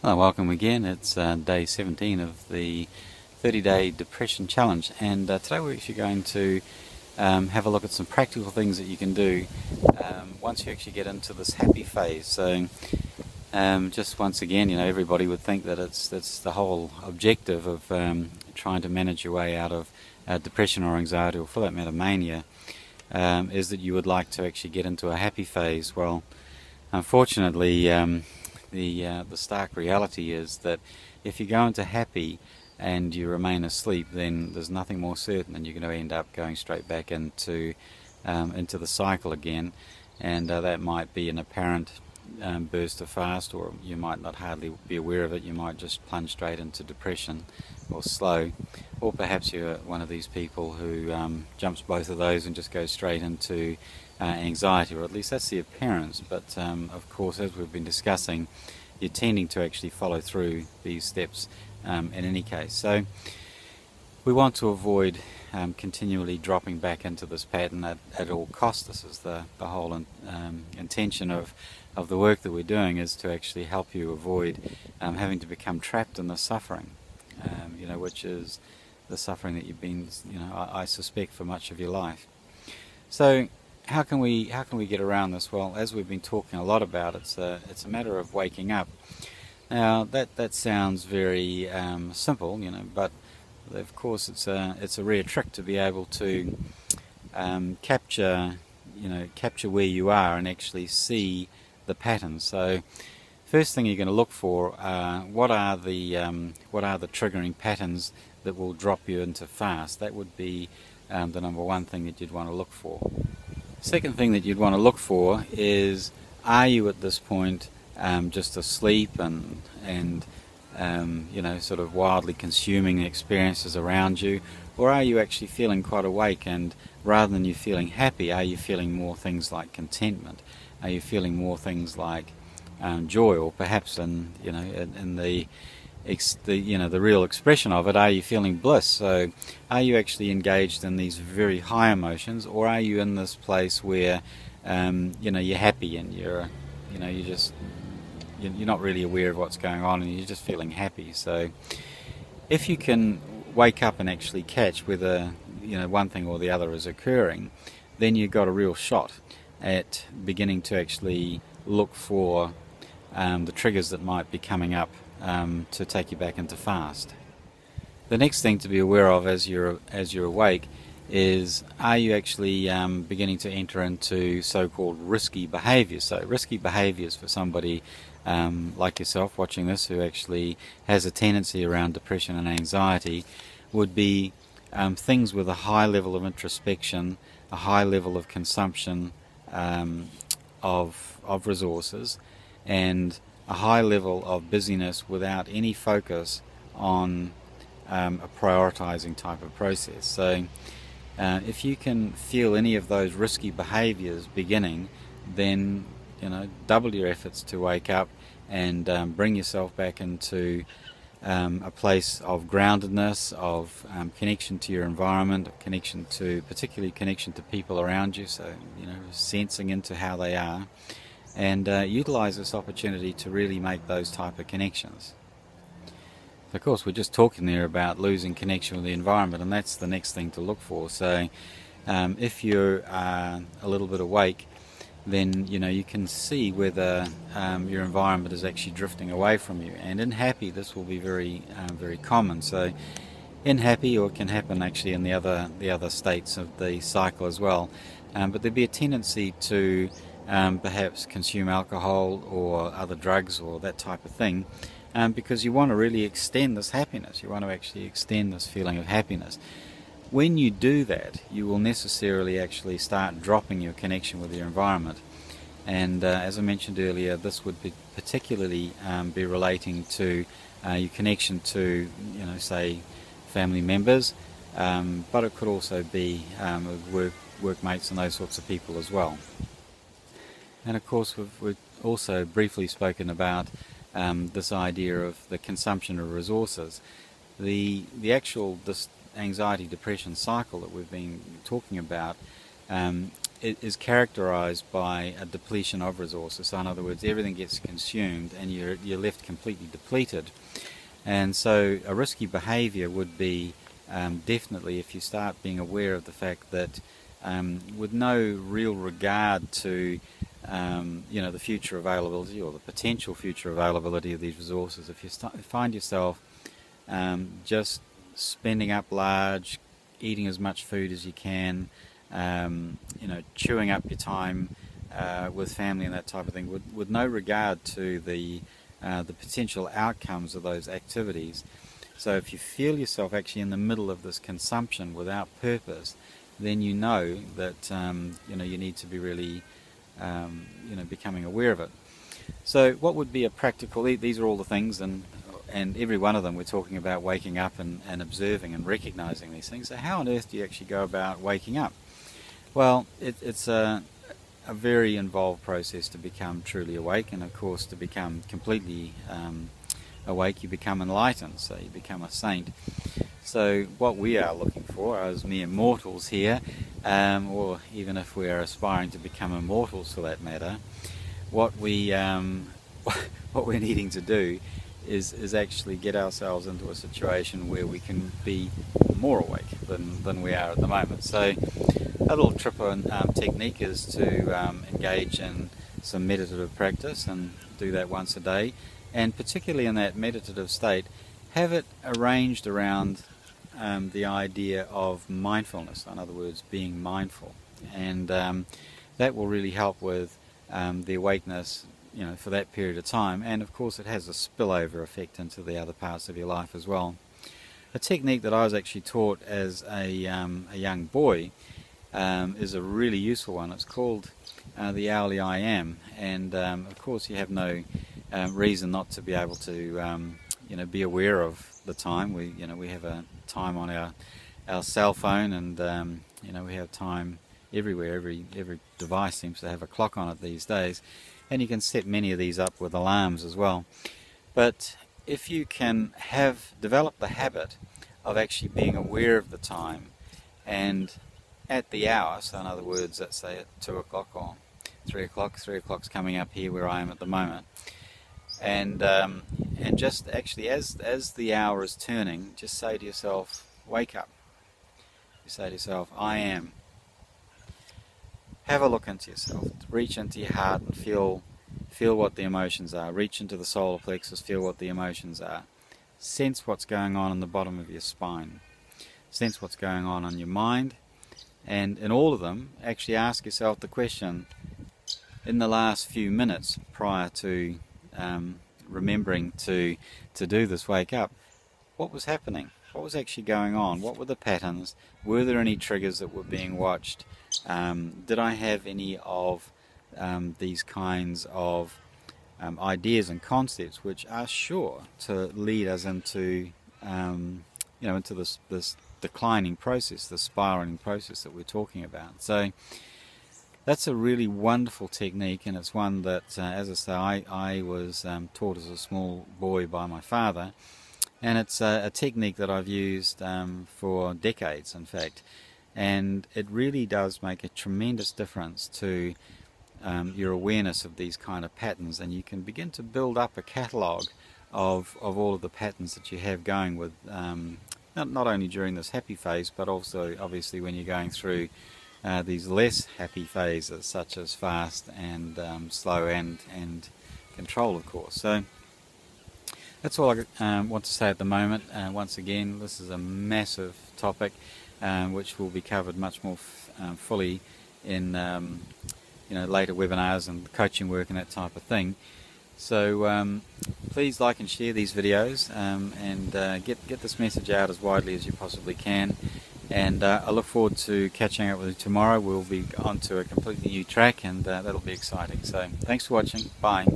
Hello, welcome again. It's day 17 of the 30-day depression challenge, and today we're actually going to have a look at some practical things that you can do once you actually get into this happy phase. So just once again, everybody would think that that's the whole objective of trying to manage your way out of depression or anxiety, or for that matter mania, is that you would like to actually get into a happy phase. Well, unfortunately, the stark reality is that if you go into happy and you remain asleep, then there's nothing more certain than you're going to end up going straight back into the cycle again, and that might be an apparent burst of fast, or you might not hardly be aware of it. You might just plunge straight into depression or slow, or perhaps you're one of these people who jumps both of those and just goes straight into anxiety, or at least that's the appearance. But of course, as we've been discussing, you're tending to actually follow through these steps in any case. So we want to avoid continually dropping back into this pattern at all costs. This is the whole intention of the work that we're doing, is to actually help you avoid having to become trapped in the suffering, which is the suffering that you've been, I suspect, for much of your life. So how can we get around this? Well, as we've been talking a lot about, it's a matter of waking up. Now that sounds very simple, but of course it's a rare trick to be able to capture where you are and actually see the patterns. So first thing you're going to look for, what are the triggering patterns that will drop you into fast. That would be the number one thing that you'd want to look for. Second thing that you'd want to look for is, are you at this point just asleep and sort of wildly consuming the experiences around you, or are you actually feeling quite awake, and rather than you feeling happy, are you feeling more things like contentment? Are you feeling more things like joy, or perhaps in the real expression of it, are you feeling bliss? So are you actually engaged in these very high emotions, or are you in this place where you're happy and you're not really aware of what's going on and you're just feeling happy? So if you can wake up and actually catch whether one thing or the other is occurring, then you've got a real shot at beginning to actually look for the triggers that might be coming up to take you back into fast. The next thing to be aware of as you're awake is, are you actually beginning to enter into so-called risky behaviours? So risky behaviours for somebody like yourself watching this, who actually has a tendency around depression and anxiety, would be things with a high level of introspection, a high level of consumption of resources, and a high level of busyness without any focus on a prioritizing type of process. So if you can feel any of those risky behaviors beginning, then double your efforts to wake up and bring yourself back into a place of groundedness, of connection to your environment, particularly connection to people around you. So sensing into how they are, and utilize this opportunity to really make those type of connections. Of course, we're just talking there about losing connection with the environment, and that's the next thing to look for. So if you are a little bit awake, then you can see whether your environment is actually drifting away from you. And in happy, this will be very very common. So in happy, or it can happen actually in the other states of the cycle as well, but there'd be a tendency to perhaps consume alcohol or other drugs or that type of thing, because you want to really extend this happiness. You want to actually extend this feeling of happiness. When you do that, you will necessarily actually start dropping your connection with your environment. And as I mentioned earlier, this would be particularly be relating to your connection to, say, family members, but it could also be workmates and those sorts of people as well. And of course, we've also briefly spoken about this idea of the consumption of resources. This anxiety depression cycle that we've been talking about is characterized by a depletion of resources. So in other words, everything gets consumed and you're left completely depleted. And so a risky behavior would be definitely if you start being aware of the fact that with no real regard to the future availability or the potential future availability of these resources, if you find yourself just spending up large, eating as much food as you can, chewing up your time with family and that type of thing, with no regard to the potential outcomes of those activities. So if you feel yourself actually in the middle of this consumption without purpose, then you know that you need to be really becoming aware of it. So what would be a practical, these are all the things, and every one of them we're talking about waking up and observing and recognizing these things. So how on earth do you actually go about waking up? Well, it's a very involved process to become truly awake, and of course to become completely awake you become enlightened, so you become a saint. So what we are looking for as mere mortals here, or even if we are aspiring to become immortals for that matter, what we're needing to do is actually get ourselves into a situation where we can be more awake than we are at the moment. So a little tripper technique is to engage in some meditative practice and do that once a day, and particularly in that meditative state, have it arranged around the idea of mindfulness, in other words, being mindful, and that will really help with the awakeness, for that period of time. And of course it has a spillover effect into the other parts of your life as well. A technique that I was actually taught as a young boy is a really useful one. It's called the Owly I Am, and of course you have no reason not to be able to be aware of the time. We have a time on our cell phone, and we have time everywhere. Every device seems to have a clock on it these days, and you can set many of these up with alarms as well. But if you can develop the habit of actually being aware of the time and at the hour, so in other words, let's say at 2 o'clock or 3 o'clock, 3 o'clock's coming up here where I am at the moment, and just actually as the hour is turning, just say to yourself, wake up. You say to yourself, I am. Have a look into yourself, reach into your heart and feel what the emotions are. Reach into the solar plexus, feel what the emotions are. Sense what's going on in the bottom of your spine. Sense what's going on in your mind, and in all of them, actually ask yourself the question, in the last few minutes prior to remembering to do this wake up, what was happening? What was actually going on? What were the patterns? Were there any triggers that were being watched? Did I have any of these kinds of ideas and concepts which are sure to lead us into into this declining process, the spiraling process that we're talking about? So that's a really wonderful technique, and it's one that, as I say, I was taught as a small boy by my father, and it's a technique that I've used for decades, in fact, and it really does make a tremendous difference to your awareness of these kind of patterns, and you can begin to build up a catalogue of all of the patterns that you have going with, not only during this happy phase, but also obviously when you're going through these less happy phases, such as fast and slow and control, of course. So that's all I want to say at the moment. Once again, this is a massive topic which will be covered much more fully in later webinars and coaching work and that type of thing. So please like and share these videos, and get this message out as widely as you possibly can. And I look forward to catching up with you tomorrow. We'll be on to a completely new track, and that'll be exciting. So thanks for watching. Bye.